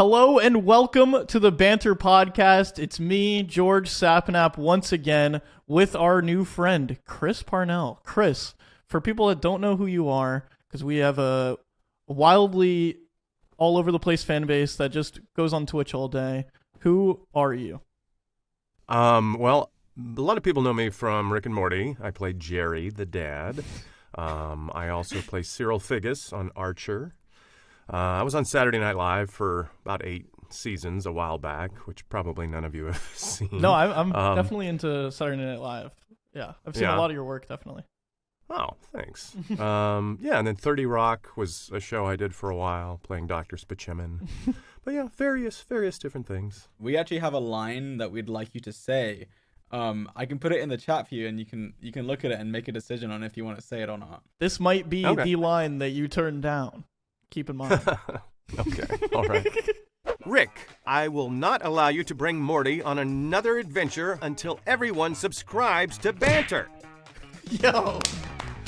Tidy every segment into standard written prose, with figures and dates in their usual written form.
Hello and welcome to the Banter podcast. It's me, George Sapnap, once again with our new friend, Chris Parnell. Chris, for people that don't know who you are, because we have a wildly all over the place fan base that just goes on Twitch all day, who are you? Well, a lot of people know me from Rick and Morty. I play Jerry, the dad. I also play Cyril Figgis on Archer. I was on Saturday Night Live for about 8 seasons a while back, which probably none of you have seen. No, I'm definitely into Saturday Night Live. Yeah, I've seen a lot of your work, definitely. Oh, thanks. And then 30 Rock was a show I did for a while, playing Dr. Spachemin. But yeah, various different things. We actually have a line that we'd like you to say. I can put it in the chat for you, and you can look at it and make a decision on if you want to say it or not. This might be the line that you turned down. Keep in mind. Okay, all right. Rick, I will not allow you to bring Morty on another adventure until everyone subscribes to Banter. Yo.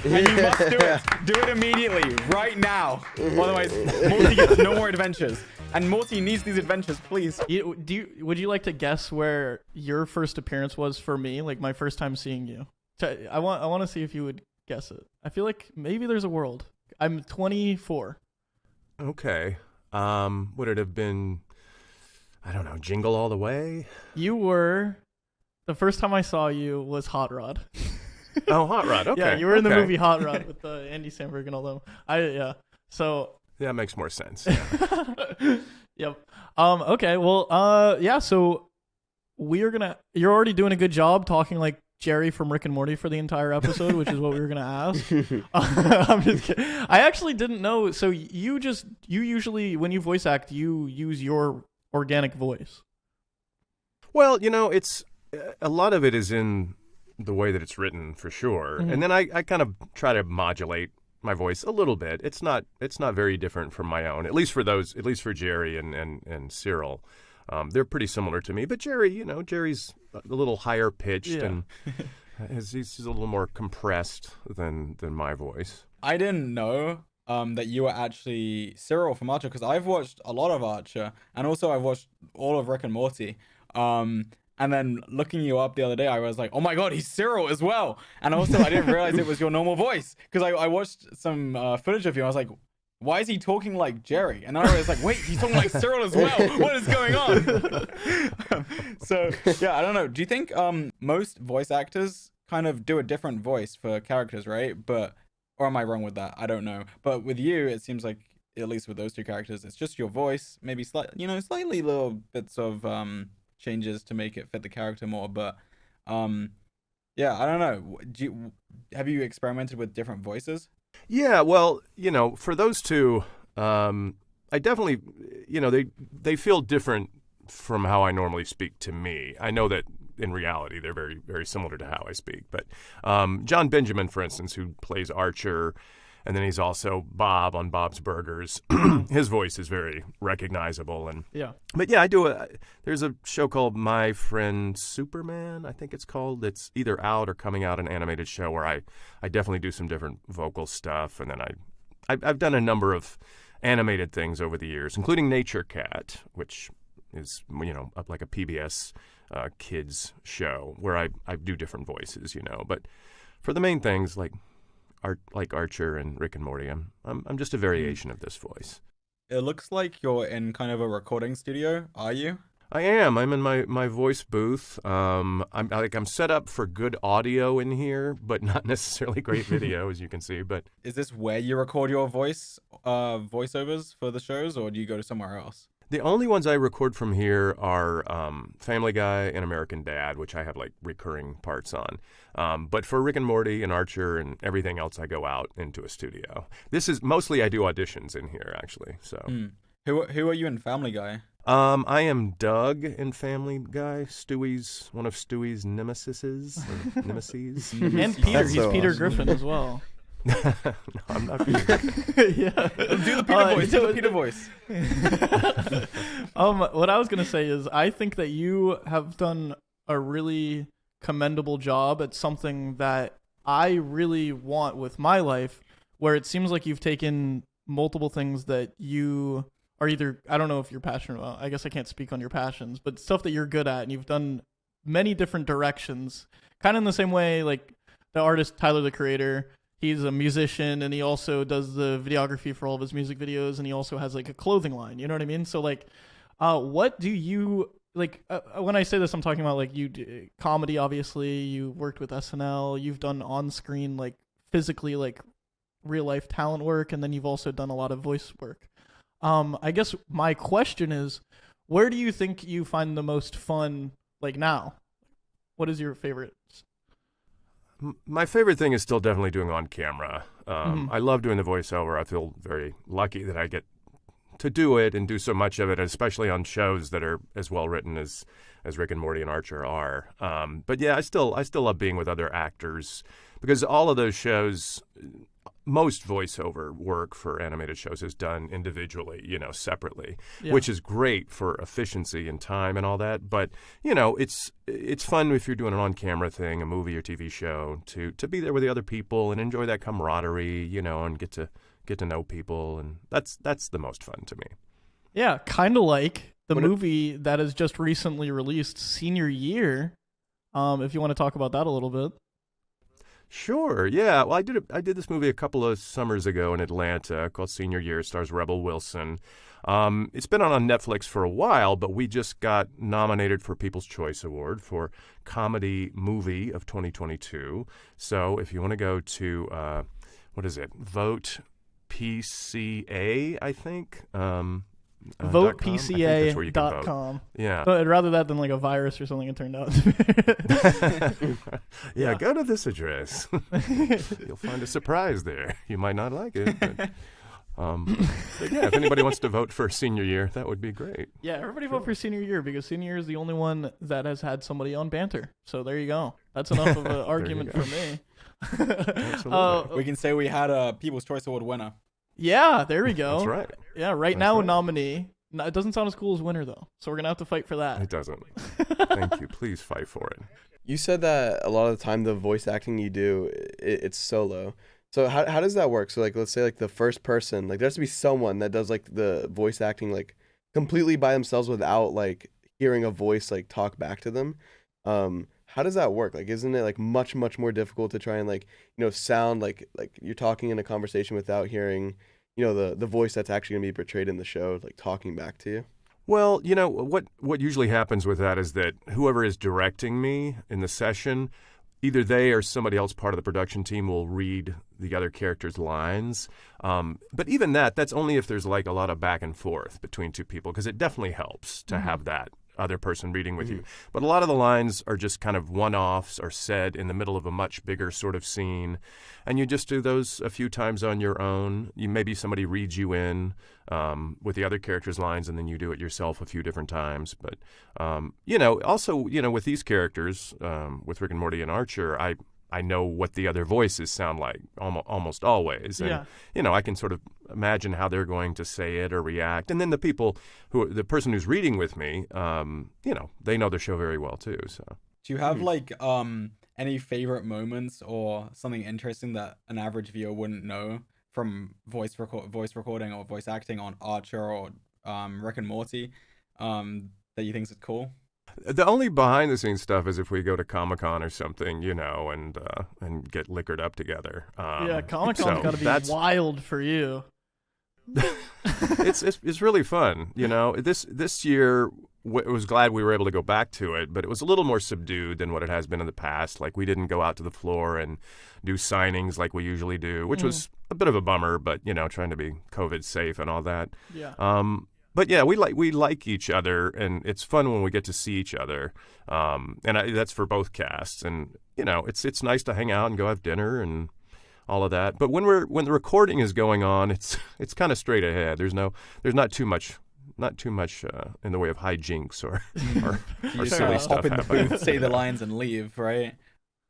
And you must do it. Do it immediately, right now. Otherwise, Morty gets no more adventures. And Morty needs these adventures, please. Would you like to guess where your first appearance was for me? Like my first time seeing you. I want to see if you would guess it. I feel like maybe there's a world. I'm 24. Okay. Would it have been, I don't know, Jingle All the Way? You were, the first time I saw you was Hot Rod. Oh, Hot Rod. Okay. Yeah, you were in the movie Hot Rod with Andy Samberg and all them. So that makes more sense. Yeah. Yep. Okay. Well. Yeah. So you're already doing a good job talking like Jerry from Rick and Morty for the entire episode, which is what we were gonna ask. I'm just kidding. I actually didn't know. So you usually when you voice act, you use your organic voice. Well, it's a lot of it is in the way that it's written for sure, and then I kind of try to modulate my voice a little bit. It's not very different from my own, at least for Jerry and Cyril. They're pretty similar to me, but Jerry's a little higher pitched and he's a little more compressed than my voice. I didn't know that you were actually Cyril from Archer, because I've watched a lot of Archer, and also I've watched all of Rick and Morty. And then looking you up the other day, I was like, oh my god, he's Cyril as well. And also, I didn't realize it was your normal voice, because I watched some footage of you, and I was like, why is he talking like Jerry? And then I was like, wait, he's talking like Cyril as well. What is going on? So, yeah, I don't know. Do you think most voice actors kind of do a different voice for characters, right? Or am I wrong with that? I don't know. But with you, it seems like, at least with those two characters, it's just your voice, maybe slightly little bits of changes to make it fit the character more. But yeah, I don't know. Have you experimented with different voices? Yeah, well, for those two, I definitely, they feel different from how I normally speak to me. I know that in reality they're very, very similar to how I speak. But John Benjamin, for instance, who plays Archer, and then he's also Bob on Bob's Burgers. His voice is very recognizable, But yeah, there's a show called My Friend Superman, I think it's called. It's either out or coming out, an animated show where I definitely do some different vocal stuff, and then I've done a number of animated things over the years, including Nature Cat, which is up like a PBS kids show where I do different voices, But for the main things like Archer and Rick and Morty, I'm just a variation of this voice. It looks like you're in kind of a recording studio. Are you? I am. I'm in my voice booth. I'm set up for good audio in here, but not necessarily great video, as you can see. But is this where you record your voiceovers for the shows, or do you go to somewhere else? The only ones I record from here are Family Guy and American Dad, which I have like recurring parts on. But for Rick and Morty and Archer and everything else, I go out into a studio. This is mostly I do auditions in here, actually. So who are you in Family Guy? I am Doug in Family Guy. One of Stewie's nemesis. And Peter. He's Peter Griffin as well. No, I'm not Peter. Yeah. Do the Peter voice. Do the Peter voice. What I was gonna say is, I think that you have done a really commendable job at something that I really want with my life, where it seems like you've taken multiple things that you are either, I don't know if you're passionate about, I guess I can't speak on your passions, but stuff that you're good at, and you've done many different directions, kind of in the same way like the artist Tyler the Creator. He's a musician, and he also does the videography for all of his music videos, and he also has like a clothing line. You know what I mean? So like, what do you like? When I say this, I'm talking about like you do comedy. Obviously, you worked with SNL. You've done on-screen, like physically, like real life talent work, and then you've also done a lot of voice work. I guess my question is, where do you think you find the most fun? Like now, what is your favorite? My favorite thing is still definitely doing on camera. I love doing the voiceover. I feel very lucky that I get to do it and do so much of it, especially on shows that are as well written as Rick and Morty and Archer are. But yeah, I still love being with other actors, because all of those shows, most voiceover work for animated shows is done individually, separately, which is great for efficiency and time and all that. But, it's fun if you're doing an on-camera thing, a movie or TV show, to be there with the other people and enjoy that camaraderie, and get to know people. And that's the most fun to me. Yeah, kind of like the movie that has just recently released, Senior Year. If you want to talk about that a little bit. Sure. Yeah. Well, I did this movie a couple of summers ago in Atlanta called Senior Year. It stars Rebel Wilson. It's been on Netflix for a while, but we just got nominated for People's Choice Award for Comedy Movie of 2022. So if you want to go to, what is it? Vote PCA, I think. VotePCA.com. Yeah. But I'd rather that than like a virus or something, it turned out. Yeah, go to this address. You'll find a surprise there. You might not like it. But yeah, if anybody wants to vote for Senior Year, that would be great. Yeah, everybody vote for Senior Year, because Senior Year is the only one that has had somebody on Banter. So there you go. That's enough of an argument for me. Absolutely. We can say we had a People's Choice Award winner. Yeah, there we go. That's right. Yeah, right now a nominee. No, it doesn't sound as cool as winner, though. So we're going to have to fight for that. It doesn't. Thank you. Please fight for it. You said that a lot of the time the voice acting you do, it's solo. So how does that work? So like, let's say like the first person, like there has to be someone that does like the voice acting like completely by themselves without like hearing a voice like talk back to them. How does that work? Like, isn't it like much more difficult to try and like, sound like you're talking in a conversation without hearing, the voice that's actually gonna be portrayed in the show, like talking back to you? Well, what usually happens with that is that whoever is directing me in the session, either they or somebody else part of the production team will read the other character's lines. But even that's only if there's like a lot of back and forth between two people, because it definitely helps to have that other person reading with you. But a lot of the lines are just kind of one-offs or said in the middle of a much bigger sort of scene. And you just do those a few times on your own. Maybe somebody reads you in with the other character's lines, and then you do it yourself a few different times. But, also, with these characters, with Rick and Morty and Archer, I know what the other voices sound like almost always. And, I can sort of imagine how they're going to say it or react. And then the person who's reading with me, they know the show very well too. So do you have like any favorite moments or something interesting that an average viewer wouldn't know from voice recording or voice acting on Archer or Rick and Morty that you think is cool? The only behind-the-scenes stuff is if we go to Comic-Con or something, and get liquored up together. Comic-Con's got to be wild for you. It's really fun, This year, I was glad we were able to go back to it, but it was a little more subdued than what it has been in the past. Like, we didn't go out to the floor and do signings like we usually do, which was a bit of a bummer, but, trying to be COVID safe and all that. Yeah. But yeah, we like each other, and it's fun when we get to see each other. That's for both casts, and it's nice to hang out and go have dinner and all of that. But when the recording is going on, it's kind of straight ahead. There's not too much in the way of hijinks or silly stuff. Hop in the booth, say the lines, and leave. Right.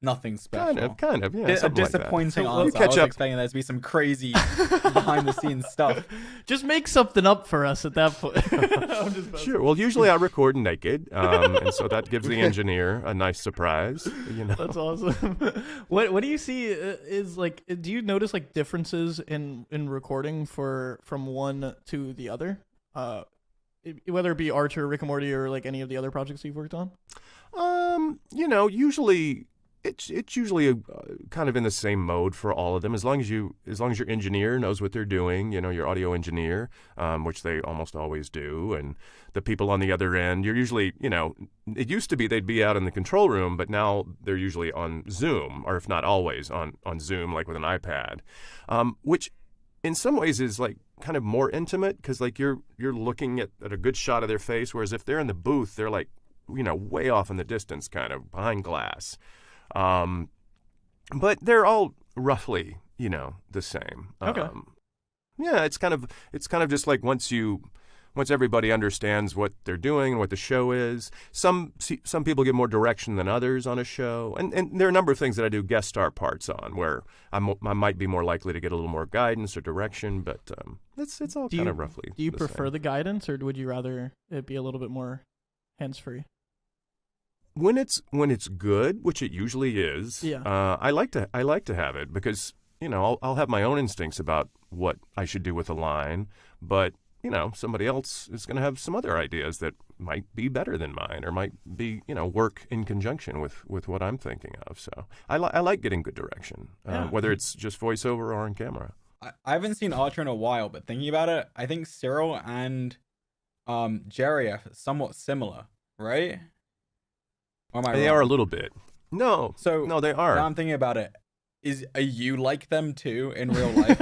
Nothing special. Kind of, yeah. A disappointing answer. I was expecting there to be some crazy behind-the-scenes stuff. Just make something up for us at that point. Sure. Well, usually I record naked, and so that gives the engineer a nice surprise. That's awesome. What do you see is like? Do you notice like differences in recording from one to the other? whether it be Archer, Rick and Morty, or like any of the other projects you've worked on? Usually it's usually kind of in the same mode for all of them. As long as your engineer knows what they're doing, your audio engineer, which they almost always do, and the people on the other end, you're usually, it used to be they'd be out in the control room, but now they're usually on Zoom, or if not always on Zoom, like with an iPad, which in some ways is like kind of more intimate because like you're looking at a good shot of their face, whereas if they're in the booth, they're like, way off in the distance, kind of behind glass. But they're all roughly, the same. Okay. Yeah, it's kind of just like once everybody understands what they're doing and what the show is. Some people get more direction than others on a show, and there are a number of things that I do guest star parts on where I might be more likely to get a little more guidance or direction, but it's all kind of roughly. Do you the prefer same. the guidance, or would you rather it be a little bit more hands-free? When it's good, which it usually is, Yeah. I like to have it because I'll have my own instincts about what I should do with a line, but somebody else is going to have some other ideas that might be better than mine, or might be work in conjunction with what I'm thinking of. So I like getting good direction, whether it's just voiceover or on camera. I haven't seen Archer in a while, but thinking about it, I think Cyril and Jerry are somewhat similar, right? Or am I They wrong? are a little bit. No, they are. Now I'm thinking about it. Are you like them too in real life?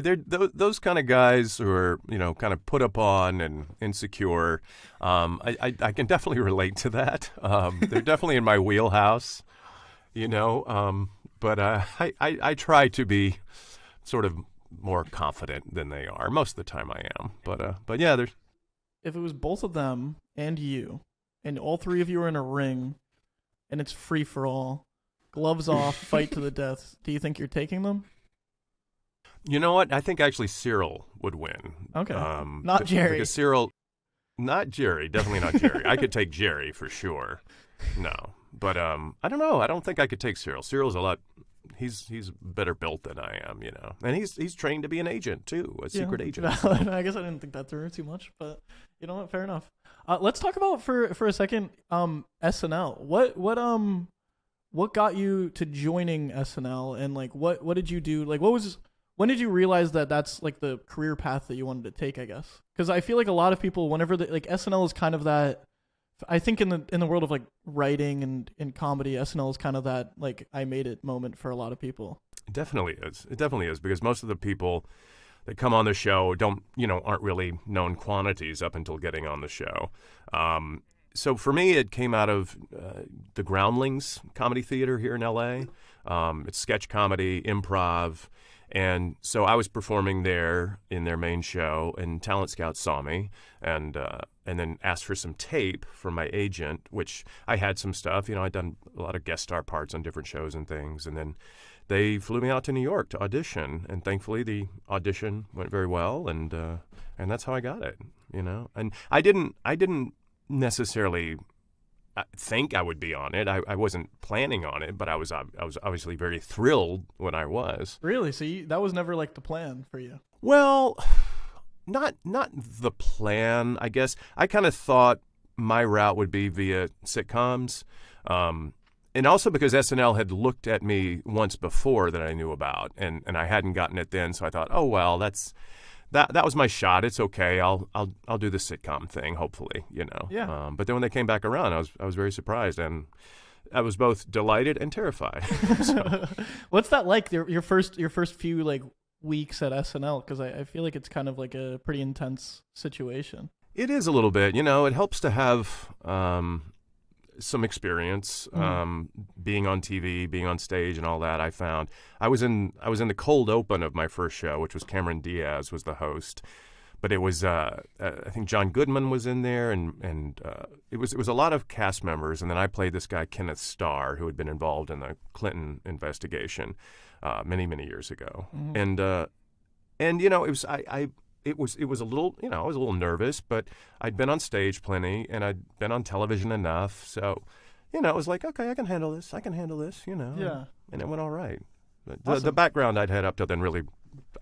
They're those kind of guys who are, kind of put upon and insecure. I can definitely relate to that. They're definitely in my wheelhouse, but I try to be sort of more confident than they are. Most of the time I am. But yeah, there's. If it was both of them and you, and all three of you are in a ring, and it's free for all, gloves off, fight to the death, do you think you're taking them? You know what? I think actually Cyril would win. Okay. Not Jerry. Because Cyril, not Jerry, definitely not Jerry. I could take Jerry for sure. No, but I don't know. I don't think I could take Cyril. Cyril's a lot. He's better built than I am, and he's trained to be an agent too, a secret agent. I guess I didn't think that through too much, but you know what? Fair enough. Let's talk about for a second SNL. What got you to joining SNL, and like what did you do? Like when did you realize that that's like the career path that you wanted to take? I guess because I feel like a lot of people, whenever like SNL is kind of that. I think in the world of like writing and comedy, SNL is kind of that like I made it moment for a lot of people. It definitely is. It definitely is because most of the people that come on the show aren't really known quantities up until getting on the show. So for me, it came out of the Groundlings Comedy Theater here in LA. It's sketch comedy, improv. And so I was performing there in their main show, and Talent Scouts saw me and then asked for some tape from my agent, which I had some stuff. I'd done a lot of guest star parts on different shows and things. And then they flew me out to New York to audition. And thankfully, the audition went very well. And that's how I got it, And I didn't necessarily think I would be on it. I wasn't planning on it, but I was obviously very thrilled when I was. Really? So that was never like the plan for you? Well, not the plan, I guess. I kind of thought my route would be via sitcoms. And also because SNL had looked at me once before that I knew about, and I hadn't gotten it then, so I thought, oh well, that was my shot. It's okay. I'll do the sitcom thing, hopefully, Yeah. But then when they came back around, I was very surprised, and I was both delighted and terrified. So. What's that like? Your first few like weeks at SNL? Because I feel like it's kind of like a pretty intense situation. It is a little bit. It helps to have some experience being on TV, being on stage, and all that. I found I was in the cold open of my first show, which was Cameron Diaz was the host, but it was I think John Goodman was in there, and it was a lot of cast members, and then I played this guy Kenneth Starr, who had been involved in the Clinton investigation many years ago, and it was a little, I was a little nervous, but I'd been on stage plenty and I'd been on television enough. So, it was like, okay, I can handle this, Yeah. And it went all right. Awesome. The background I'd had up till then really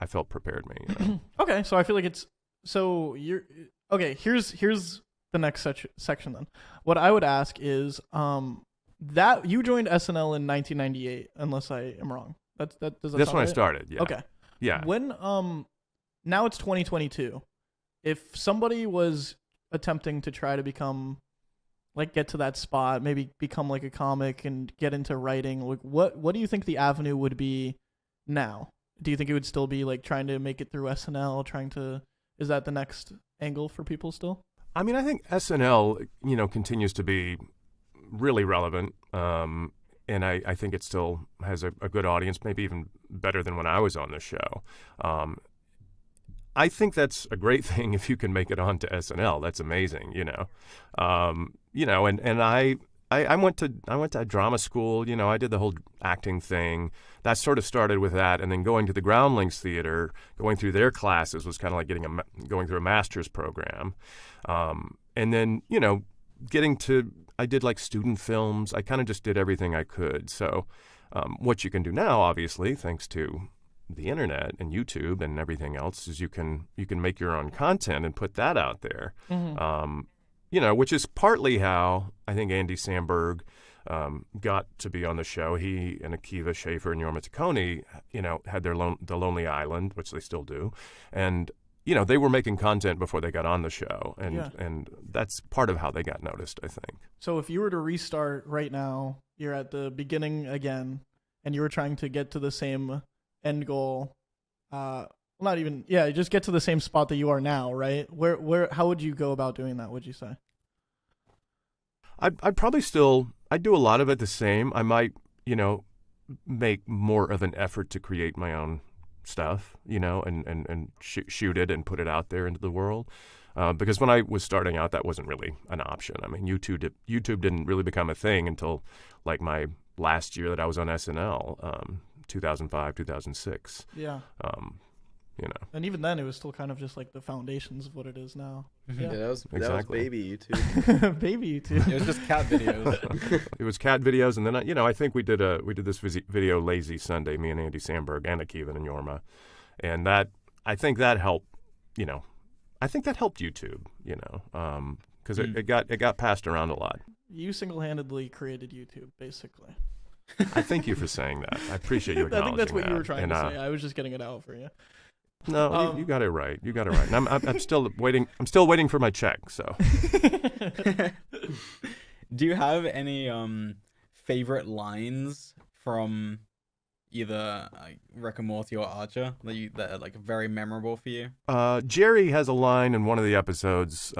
I felt prepared me. You know? Okay, so I feel like it's so you're okay. Here's the next section then. What I would ask is that you joined SNL in 1998, unless I am wrong. That does that That's sound when I right? started. Yeah. Okay. Yeah. When now it's 2022. If somebody was attempting to try to become like get to that spot, maybe become like a comic and get into writing, like what do you think the avenue would be now? Do you think it would still be like trying to make it through SNL, is that the next angle for people still? I mean, I think SNL, continues to be really relevant. And I think it still has a good audience, maybe even better than when I was on the show. I think that's a great thing if you can make it onto SNL. That's amazing, and I went to drama school. I did the whole acting thing. That sort of started with that, and then going to the Groundlings Theater, going through their classes was kind of like going through a master's program, and then I did like student films. I kind of just did everything I could. So, what you can do now, obviously, thanks to the internet and YouTube and everything else, is you can make your own content and put that out there. Mm-hmm. Which is partly how I think Andy Samberg got to be on the show. He and Akiva Schaffer and Jorma Taccone, had the Lonely Island, which they still do, and they were making content before they got on the show, and that's part of how they got noticed, I think. So if you were to restart right now, you're at the beginning again, and you were trying to get to the same end goal, just get to the same spot that you are now, right? How would you go about doing that, would you say? I'd probably I'd do a lot of it the same. I might, make more of an effort to create my own stuff, and shoot it and put it out there into the world. Because when I was starting out, that wasn't really an option. I mean, YouTube didn't really become a thing until like my last year that I was on SNL, 2005, 2006. Yeah. And even then, it was still kind of just like the foundations of what it is now. Mm-hmm. Yeah, that was baby YouTube. Baby YouTube. It was just cat videos. It was cat videos, and then I think we did this video Lazy Sunday, me and Andy Samberg and Akiva and Jorma, and I think that helped. I think that helped YouTube. Because it got passed around a lot. You single-handedly created YouTube, basically. I thank you for saying that. I appreciate you acknowledging I think that's what that. you were trying to say. I was just getting it out for you. No, you got it right. You got it right. And I'm still waiting. I'm still waiting for my check. So. Do you have any favorite lines from either Rick and Morty or Archer that are like very memorable for you? Jerry has a line in one of the episodes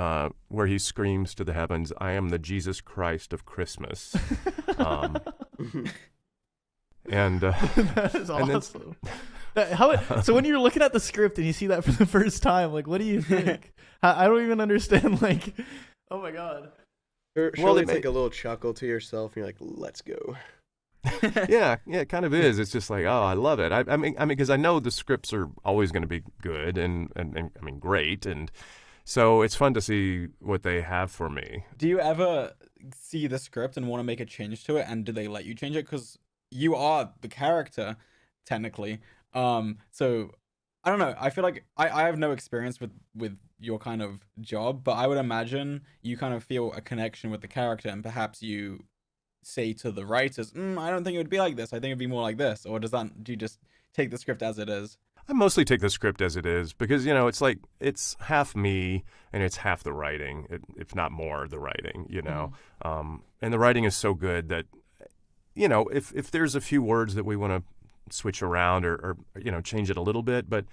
where he screams to the heavens, "I am the Jesus Christ of Christmas." And that is and awesome. So when you're looking at the script and you see that for the first time, like, what do you think? I don't even understand. Like, oh my god. Surely it's like a little chuckle to yourself, and you're like, "Let's go." yeah, it kind of is. It's just like, oh, I love it. I mean, because I know the scripts are always going to be good and I mean, great, and so it's fun to see what they have for me. Do you ever see the script and want to make a change to it, and do they let you change it? Because you are the character, technically. So I don't know. I feel like I have no experience with your kind of job, but I would imagine you kind of feel a connection with the character, and perhaps you say to the writers, I don't think it would be like this. I think it'd be more like this. Or do you just take the script as it is? I mostly take the script as it is because, it's like it's half me and it's half the writing, if not more the writing, and the writing is so good that, if there's a few words that we want to switch around or change it a little bit, but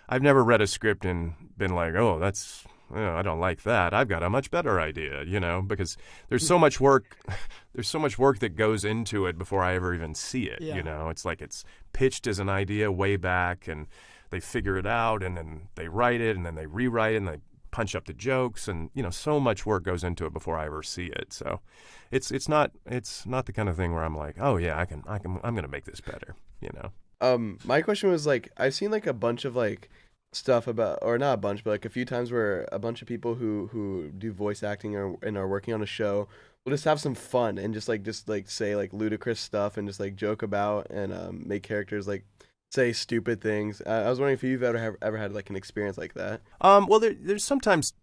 I've never read a script and been like, oh, that's, I don't like that. I've got a much better idea, because there's so much work. There's so much work that goes into it before I ever even see it. Yeah. It's like it's pitched as an idea way back, and they figure it out, and then they write it, and then they rewrite it, and they punch up the jokes, and so much work goes into it before I ever see it. So, it's not the kind of thing where I'm like, oh yeah, I'm gonna make this better. My question was like, I've seen like a bunch of like stuff about, or not a bunch, but like a few times where a bunch of people who do voice acting and are working on a show will just have some fun and just say like ludicrous stuff and just like joke about and make characters like say stupid things. I was wondering if you've ever had like an experience like that. Well, there's sometimes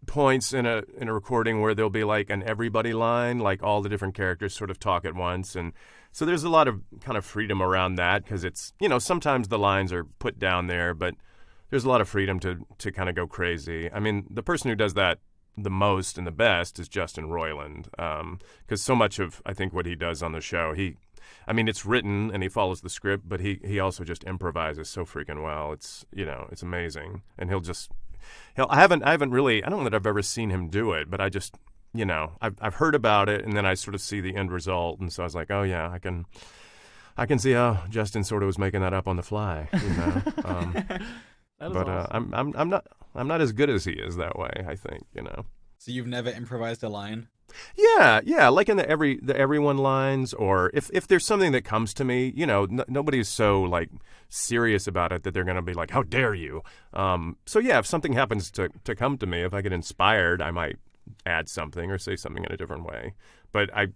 points in a recording where there'll be like an everybody line, like all the different characters sort of talk at once, and so there's a lot of kind of freedom around that because it's, sometimes the lines are put down there, but there's a lot of freedom to kind of go crazy. I mean, the person who does that the most and the best is Justin Roiland, because so much of, I think, what he does on the show, it's written and he follows the script, but he also just improvises so freaking well. It's, it's amazing. And I haven't really, I don't know that I've ever seen him do it, but I just, I've heard about it, and then I sort of see the end result, and so I was like, oh yeah, I can see how Justin sort of was making that up on the fly, But awesome. I'm not as good as he is that way, I think, So you've never improvised a line? Yeah, like in the everyone lines, or if there's something that comes to me, nobody's so like serious about it that they're gonna be like, how dare you? So yeah, if something happens to come to me, if I get inspired, I might add something or say something in a different way. But I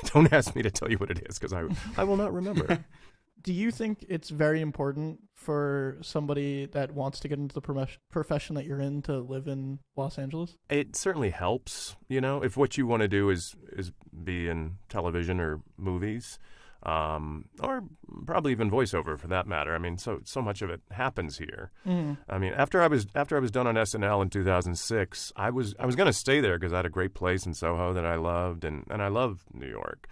don't ask me to tell you what it is, because I will not remember. Do you think it's very important for somebody that wants to get into the profession that you're in to live in Los Angeles? It certainly helps, if what you want to do is be in television or movies, or probably even voiceover for that matter. I mean, so much of it happens here. Mm-hmm. I mean, after I was done on SNL in 2006, I was going to stay there because I had a great place in Soho that I loved, and I love New York.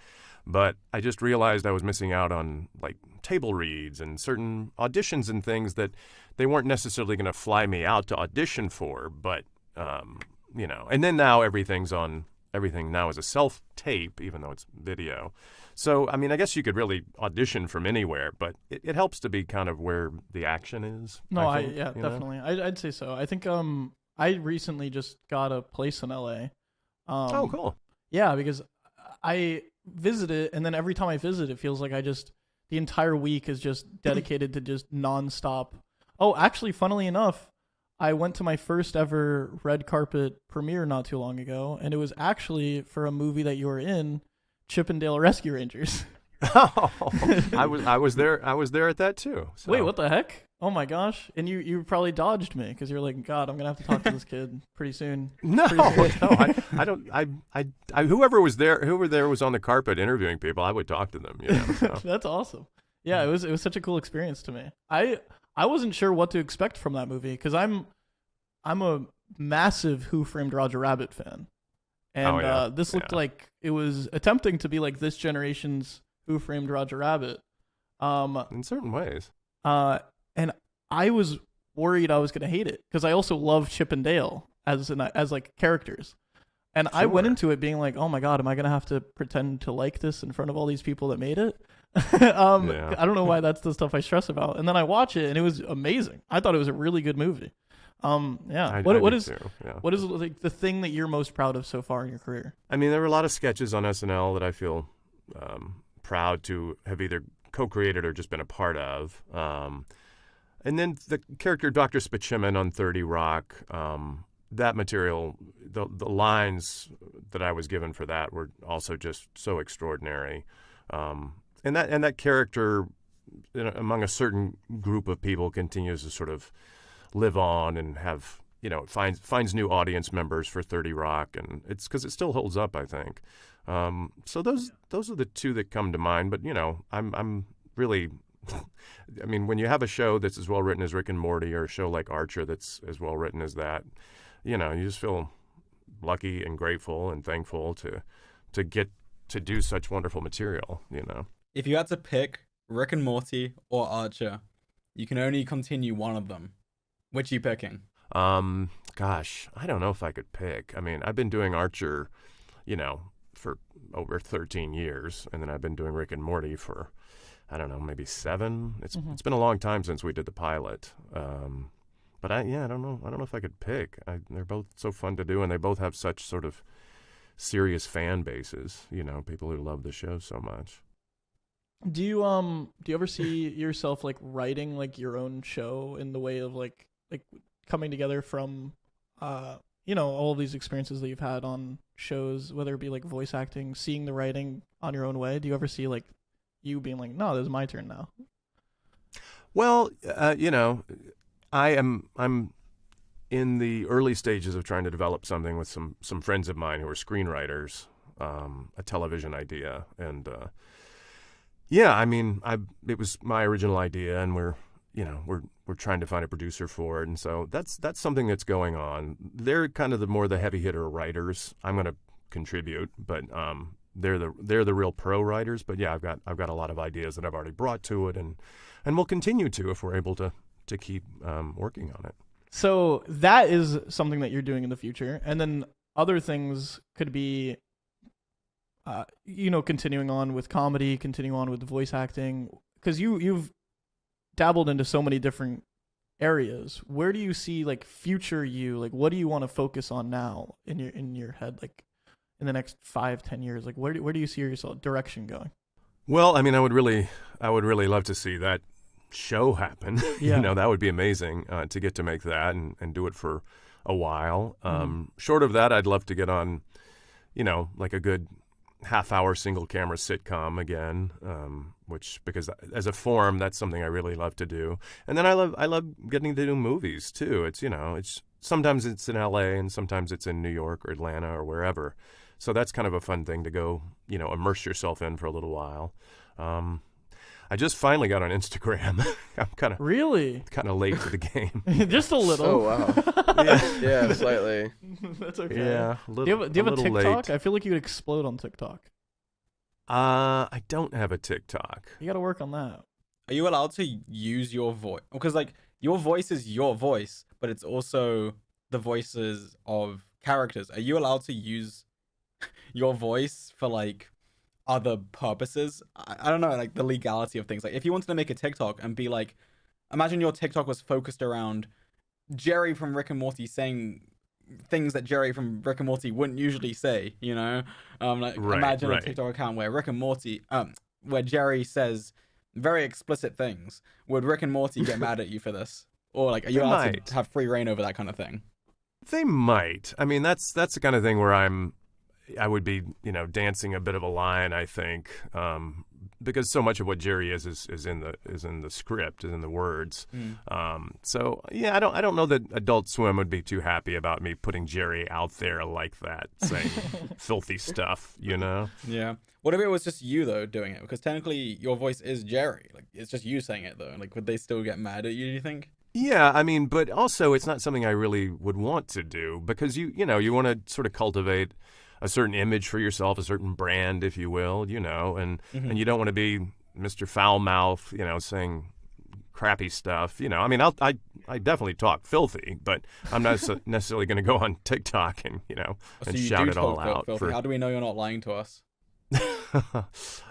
But I just realized I was missing out on like table reads and certain auditions and things that they weren't necessarily going to fly me out to audition for. But, and then now everything now is a self-tape, even though it's video. So, I mean, I guess you could really audition from anywhere, but it helps to be kind of where the action is. No, I think, definitely. I'd say so. I think I recently just got a place in LA. Oh, cool. Yeah, because I visit it, and then every time I visit, it feels like the entire week is just dedicated to just nonstop. Oh, actually, funnily enough, I went to my first ever red carpet premiere not too long ago, and it was actually for a movie that you were in, Chippendale Rescue Rangers. Oh, I was there at that too. So. Wait, what the heck? Oh my gosh! And you probably dodged me because you're like, God, I'm gonna have to talk to this kid pretty soon. No, pretty soon. no, I don't. Whoever there was on the carpet interviewing people, I would talk to them. So. That's awesome. Yeah, it was such a cool experience to me. I wasn't sure what to expect from that movie because I'm a massive Who Framed Roger Rabbit fan, and this looked like it was attempting to be like this generation's Who Framed Roger Rabbit. In certain ways. And I was worried I was going to hate it because I also love Chip and Dale as like characters. And I went into it being like, oh my God, am I going to have to pretend to like this in front of all these people that made it? I don't know why that's the stuff I stress about. And then I watch it and it was amazing. I thought it was a really good movie. What is like the thing that you're most proud of so far in your career? I mean, there were a lot of sketches on SNL that I feel proud to have either co-created or just been a part of. And then the character Dr. Spachiman on 30 Rock, that material, the lines that I was given for that were also just so extraordinary. And that character, among a certain group of people, continues to sort of live on and have, finds new audience members for 30 Rock, and it's because it still holds up, I think. So those are the two that come to mind. But I'm really, I mean, when you have a show that's as well written as Rick and Morty, or a show like Archer that's as well written as that, you just feel lucky and grateful and thankful to get to do such wonderful material. If you had to pick Rick and Morty or Archer, you can only continue one of them. Which are you picking? Gosh, I don't know if I could pick. I mean, I've been doing Archer, for over 13 years, and then I've been doing Rick and Morty for, I don't know, maybe 7. It's been a long time since we did the pilot. But I don't know. I don't know if I could pick. They're both so fun to do, and they both have such sort of serious fan bases. People who love the show so much. Do you ever see yourself like writing like your own show in the way of like coming together from all of these experiences that you've had on shows, whether it be like voice acting, seeing the writing on your own way? Do you ever see like you being like, no, this is my turn now? Well, I'm in the early stages of trying to develop something with some friends of mine who are screenwriters, a television idea, and it was my original idea, and we're trying to find a producer for it, and so that's something that's going on. They're kind of the heavy hitter writers. I'm going to contribute, but they're the real pro writers. But yeah, I've got a lot of ideas that I've already brought to it, and we'll continue to if we're able to keep working on it. So that is something that you're doing in the future, and then other things could be, continuing on with comedy, continuing on with voice acting, because you've dabbled into so many different areas. Where do you see like future you? Like, what do you want to focus on now in your head? Like, in the next 5-10 years, like where do you see yourself direction going? Well, I mean, I would really love to see that show happen. Yeah. That would be amazing to get to make that and do it for a while. Short of that, I'd love to get on, like a good half-hour single-camera sitcom again, because as a form, that's something I really love to do. And then I love getting to do movies too. It's sometimes it's in LA and sometimes it's in New York or Atlanta or wherever. So that's kind of a fun thing to go, immerse yourself in for a little while. I just finally got on Instagram. I'm kind of late to the game. Just a little. Oh wow. Yeah, slightly. That's okay. Yeah, Do you have a TikTok? late. I feel like you would explode on TikTok. I don't have a TikTok. You got to work on that. Are you allowed to use your voice? Because like your voice is your voice, but it's also the voices of characters. Are you allowed to use your voice for like other purposes? I don't know, like the legality of things. Like if you wanted to make a TikTok and be like, imagine your TikTok was focused around Jerry from Rick and Morty saying things that Jerry from Rick and Morty wouldn't usually say, imagine a TikTok account where Rick and Morty, where Jerry says very explicit things. Would Rick and Morty get mad at you for this? Or like, are you allowed to have free reign over that kind of thing? They might. I mean, that's the kind of thing where I would be, dancing a bit of a line, I think, because so much of what Jerry is in the script, is in the words. So yeah, I don't know that Adult Swim would be too happy about me putting Jerry out there like that, saying filthy stuff, Yeah. What if it was just you though doing it? Because technically your voice is Jerry. Like it's just you saying it though. Like would they still get mad at you? Do you think? Yeah, I mean, but also it's not something I really would want to do because you want to sort of cultivate a certain image for yourself, a certain brand, if you will, and you don't want to be Mr. Foulmouth, saying crappy stuff. I mean, I definitely talk filthy, but I'm not necessarily going to go on TikTok and and shout it all out. How do we know you're not lying to us? Are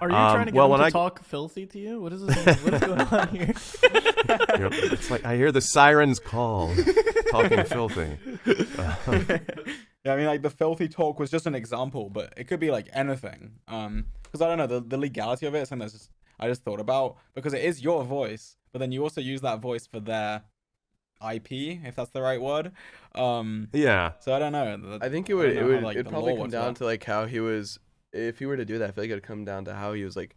you trying to get him to talk filthy to you? What is this? What is going on here? It's like I hear the sirens call, talking filthy. Yeah, I mean, like the filthy talk was just an example, but it could be like anything. Because I don't know the legality of it is something I just thought about because it is your voice, but then you also use that voice for their IP, if that's the right word. Yeah. So I don't know. I think it'd probably come down to like how he was. If he were to do that, I feel like it'd come down to how he was like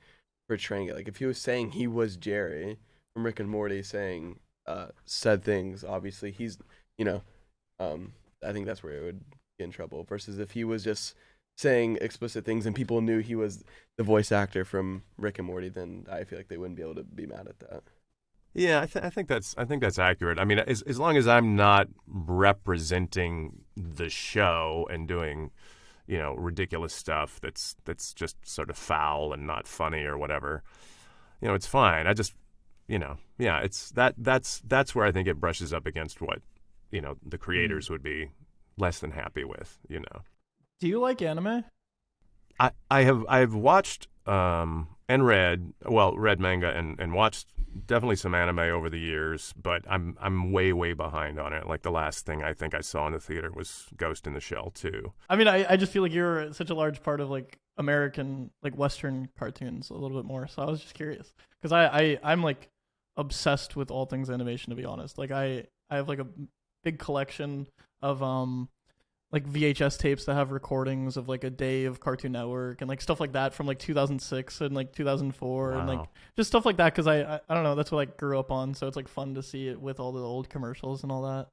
portraying it. Like if he was saying he was Jerry from Rick and Morty, saying said things. Obviously, he's I think that's where it would get in trouble. Versus if he was just saying explicit things and people knew he was the voice actor from Rick and Morty, then I feel like they wouldn't be able to be mad at that. Yeah, I think that's accurate. I mean, as long as I'm not representing the show and doing ridiculous stuff that's just sort of foul and not funny or whatever, it's fine. I just it's that's where I think it brushes up against what the creators would be less than happy with. Do you like anime? I've watched and read manga and watched definitely some anime over the years, but I'm way behind on it. Like the last thing I think I saw in the theater was Ghost in the Shell 2. I mean, I just feel like you're such a large part of like American, like Western cartoons a little bit more. So I was just curious because I'm like obsessed with all things animation, to be honest. Like I have like a big collection of like VHS tapes that have recordings of like a day of Cartoon Network and like stuff like that from like 2006 and like 2004 and like Wow. just stuff like that because I don't know, that's what I grew up on, so it's like fun to see it with all the old commercials and all that.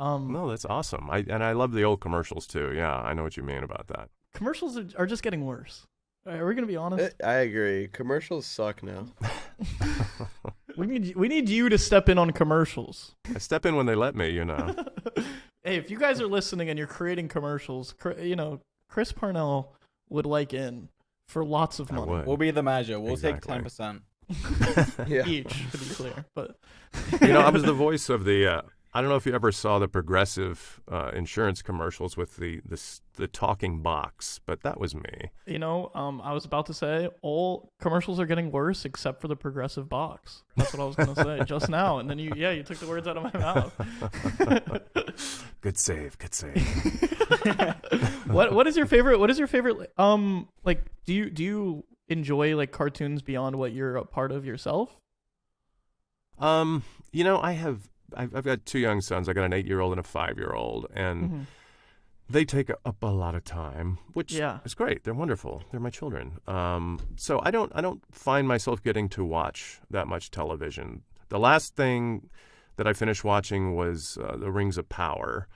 No, that's awesome. I love the old commercials too. Yeah, I know what you mean about that. Commercials are just getting worse. Are we gonna be honest? I agree. Commercials suck now. We need you to step in on commercials. I step in when they let me, you know. Hey, if you guys are listening and you're creating commercials, Chris Parnell would like in for lots of I money. would. We'll be the manager. We'll Exactly. take 10%. Yeah. Each, to be clear. But I was the voice of the. I don't know if you ever saw the Progressive insurance commercials with the talking box, but that was me. I was about to say all commercials are getting worse except for the Progressive box. That's what I was gonna say just now, and then you took the words out of my mouth. Good save. Good save. What is your favorite? What is your favorite? Like, do you enjoy like cartoons beyond what you're a part of yourself? I've got two young sons. I got an 8-year-old and a 5-year-old, and they take up a lot of time, which is great. They're wonderful. They're my children. So I don't find myself getting to watch that much television. The last thing that I finished watching was The Rings of Power,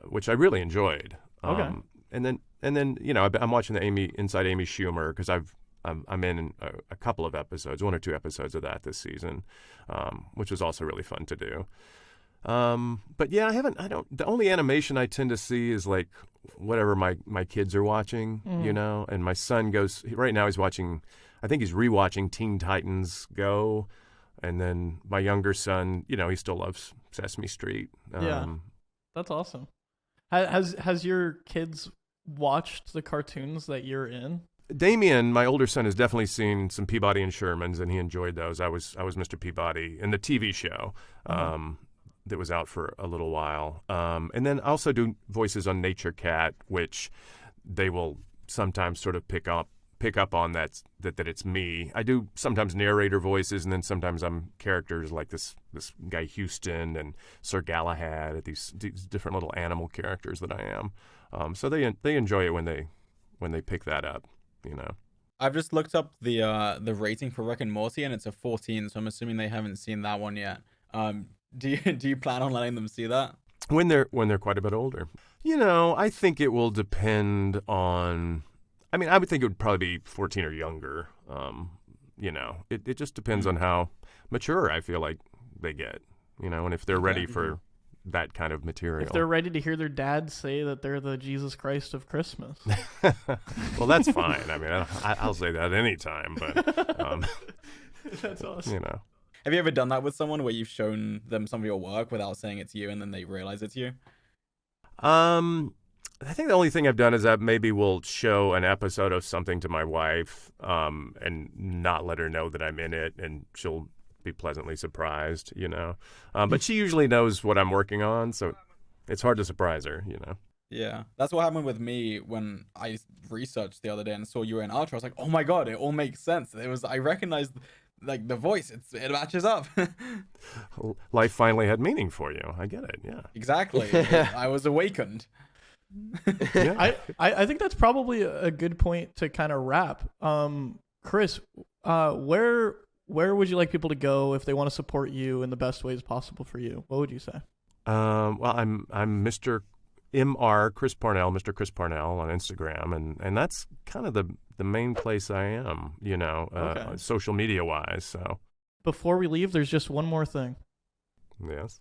which I really enjoyed. Okay. And then I'm watching the Inside Amy Schumer because I'm in a couple of episodes, 1 or 2 episodes of that this season, which was also really fun to do. But yeah, the only animation I tend to see is like whatever my kids are watching, and my son right now he's watching, I think he's rewatching Teen Titans Go. And then my younger son, he still loves Sesame Street. That's awesome. Has your kids watched the cartoons that you're in? Damien, my older son, has definitely seen some Peabody and Shermans, and he enjoyed those. I was Mr. Peabody in the TV show that was out for a little while. And then I also do voices on Nature Cat, which they will sometimes sort of pick up on that it's me. I do sometimes narrator voices, and then sometimes I'm characters like this guy Houston and Sir Galahad, these different little animal characters that I am. So they enjoy it when they pick that up. I've just looked up the rating for Rick and Morty, and it's a 14, so I'm assuming they haven't seen that one yet. Do you plan on letting them see that? When they're quite a bit older. I think it will depend on, I would think it would probably be 14 or younger. It just depends on how mature I feel like they get, and if they're ready for that kind of material. If they're ready to hear their dad say that they're the Jesus Christ of Christmas. Well, that's fine. I'll say that anytime, but that's awesome. Have you ever done that with someone where you've shown them some of your work without saying it's you, and then they realize it's you? I think the only thing I've done is that maybe we'll show an episode of something to my wife, and not let her know that I'm in it, and she'll be pleasantly surprised, But she usually knows what I'm working on, so it's hard to surprise her, Yeah, that's what happened with me when I researched the other day and saw you were in Archer. I was like, oh my god, it all makes sense. I recognized like the voice. It matches up. Life finally had meaning for you. I get it. Yeah. Exactly. I was awakened. Yeah. I think that's probably a good point to kind of wrap. Chris, where would you like people to go if they want to support you in the best ways possible for you? What would you say? Well, I'm Mr. Mr. Chris Parnell, Mr. Chris Parnell on Instagram, and that's kind of the main place I am, Okay. Social media wise. So Before we leave, there's just one more thing. yes.